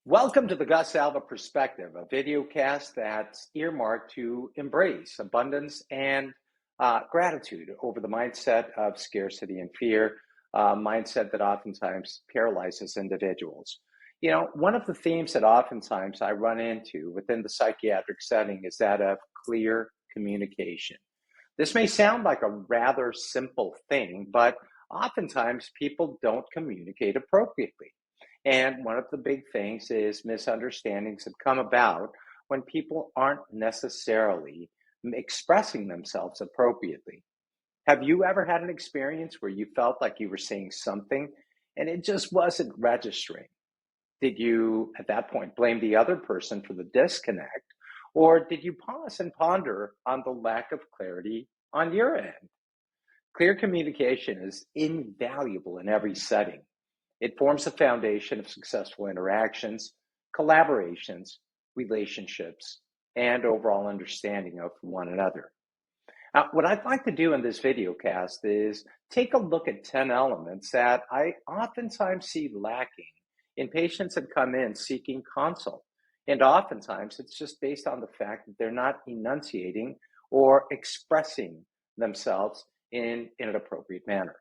Welcome to the Gus Alva Perspective, a videocast that's earmarked to embrace abundance and gratitude over the mindset of scarcity and fear, mindset that oftentimes paralyzes individuals. One of the themes that oftentimes I run into within the psychiatric setting is that of clear communication. This may sound like a rather simple thing, but oftentimes people don't communicate appropriately. And one of the big things is misunderstandings that come about when people aren't necessarily expressing themselves appropriately. Have you ever had an experience where you felt like you were saying something and it just wasn't registering? Did you, at that point, blame the other person for the disconnect? Or did you pause and ponder on the lack of clarity on your end? Clear communication is invaluable in every setting. It forms the foundation of successful interactions, collaborations, relationships, and overall understanding of one another. Now, what I'd like to do in this video cast is take a look at 10 elements that I oftentimes see lacking in patients that come in seeking consult. And oftentimes it's just based on the fact that they're not enunciating or expressing themselves in an appropriate manner.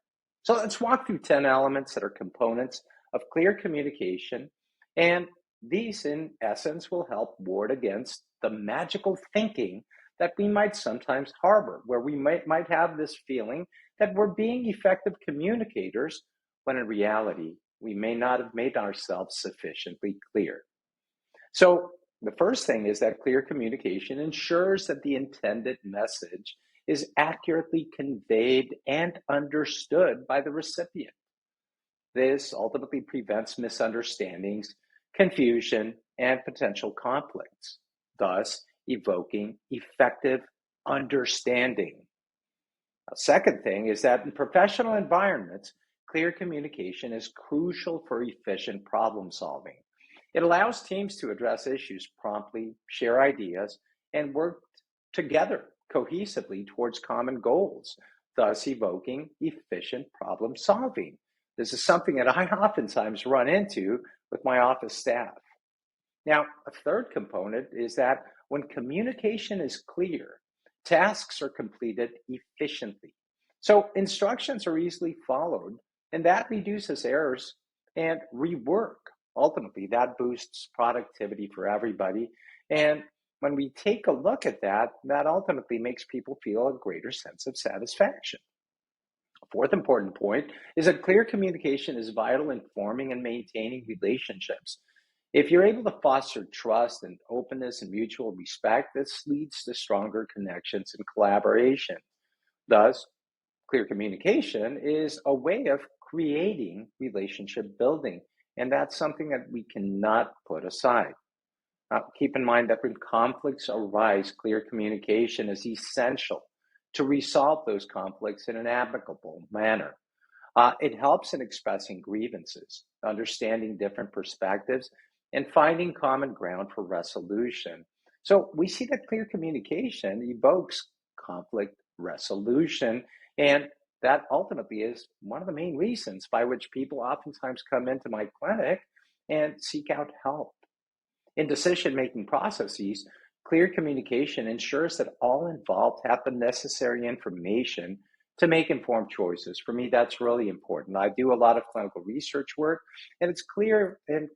So let's walk through 10 elements that are components of clear communication. And these, in essence, will help ward against the magical thinking that we might sometimes harbor, where we might have this feeling that we're being effective communicators, when in reality, we may not have made ourselves sufficiently clear. So the first thing is that clear communication ensures that the intended message is accurately conveyed and understood by the recipient. This ultimately prevents misunderstandings, confusion, and potential conflicts, thus evoking effective understanding. A second thing is that in professional environments, clear communication is crucial for efficient problem solving. It allows teams to address issues promptly, share ideas, and work together cohesively towards common goals, thus evoking efficient problem solving. This is something that I oftentimes run into with my office staff. Now, a third component is that when communication is clear, tasks are completed efficiently. So instructions are easily followed, and that reduces errors and rework. Ultimately, that boosts productivity for everybody. And when we take a look at that, that ultimately makes people feel a greater sense of satisfaction. A fourth important point is that clear communication is vital in forming and maintaining relationships. If you're able to foster trust and openness and mutual respect, this leads to stronger connections and collaboration. Thus, clear communication is a way of creating relationship building, and that's something that we cannot put aside. Keep in mind that when conflicts arise, clear communication is essential to resolve those conflicts in an amicable manner. It helps in expressing grievances, understanding different perspectives, and finding common ground for resolution. So we see that clear communication evokes conflict resolution, and that ultimately is one of the main reasons by which people oftentimes come into my clinic and seek out help. In decision-making processes, clear communication ensures that all involved have the necessary information to make informed choices. For me, that's really important. I do a lot of clinical research work, and it's clear and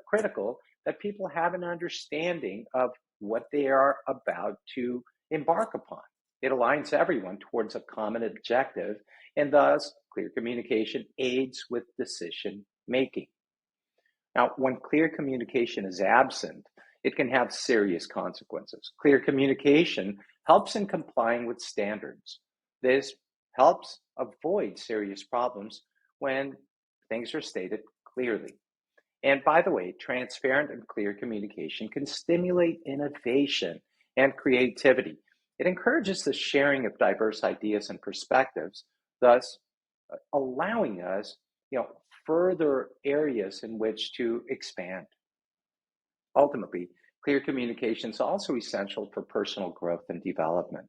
critical that people have an understanding of what they are about to embark upon. It aligns everyone towards a common objective, and thus clear communication aids with decision making. Now, when clear communication is absent, it can have serious consequences. Clear communication helps in complying with standards. This helps avoid serious problems when things are stated clearly. And by the way, transparent and clear communication can stimulate innovation and creativity. It encourages the sharing of diverse ideas and perspectives, thus allowing us, further areas in which to expand. Ultimately, clear communication is also essential for personal growth and development.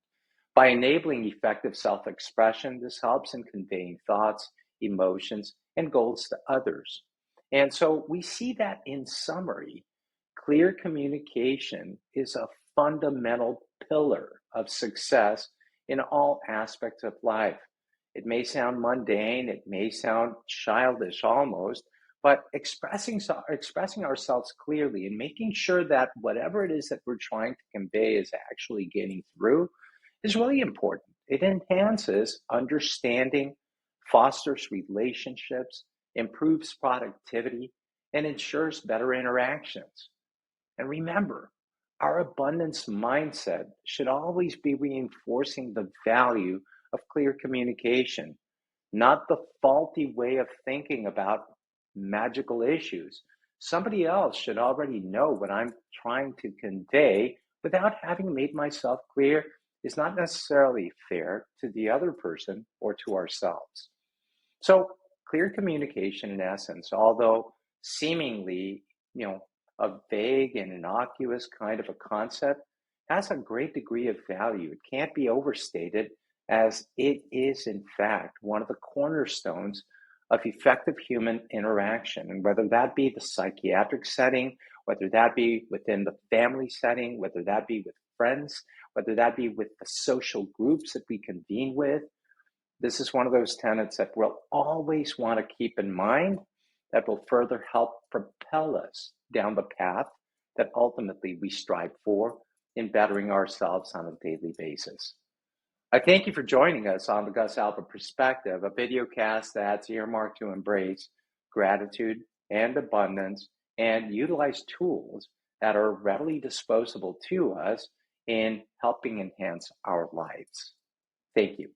By enabling effective self-expression, this helps in conveying thoughts, emotions, and goals to others. And so we see that in summary, clear communication is a fundamental pillar of success in all aspects of life. It may sound mundane, it may sound childish almost, but expressing ourselves clearly and making sure that whatever it is that we're trying to convey is actually getting through is really important. It enhances understanding, fosters relationships, improves productivity, and ensures better interactions. And remember, our abundance mindset should always be reinforcing the value of clear communication, not the faulty way of thinking about magical issues. Somebody else should already know what I'm trying to convey without having made myself clear is not necessarily fair to the other person or to ourselves. So, clear communication, in essence, although seemingly, a vague and innocuous kind of a concept, has a great degree of value. It can't be overstated, as it is, in fact, one of the cornerstones of effective human interaction. And whether that be the psychiatric setting, whether that be within the family setting, whether that be with friends, whether that be with the social groups that we convene with, this is one of those tenets that we'll always want to keep in mind that will further help propel us down the path that ultimately we strive for in bettering ourselves on a daily basis. I thank you for joining us on the Gus Alba Perspective, a videocast that's earmarked to embrace gratitude and abundance and utilize tools that are readily disposable to us in helping enhance our lives. Thank you.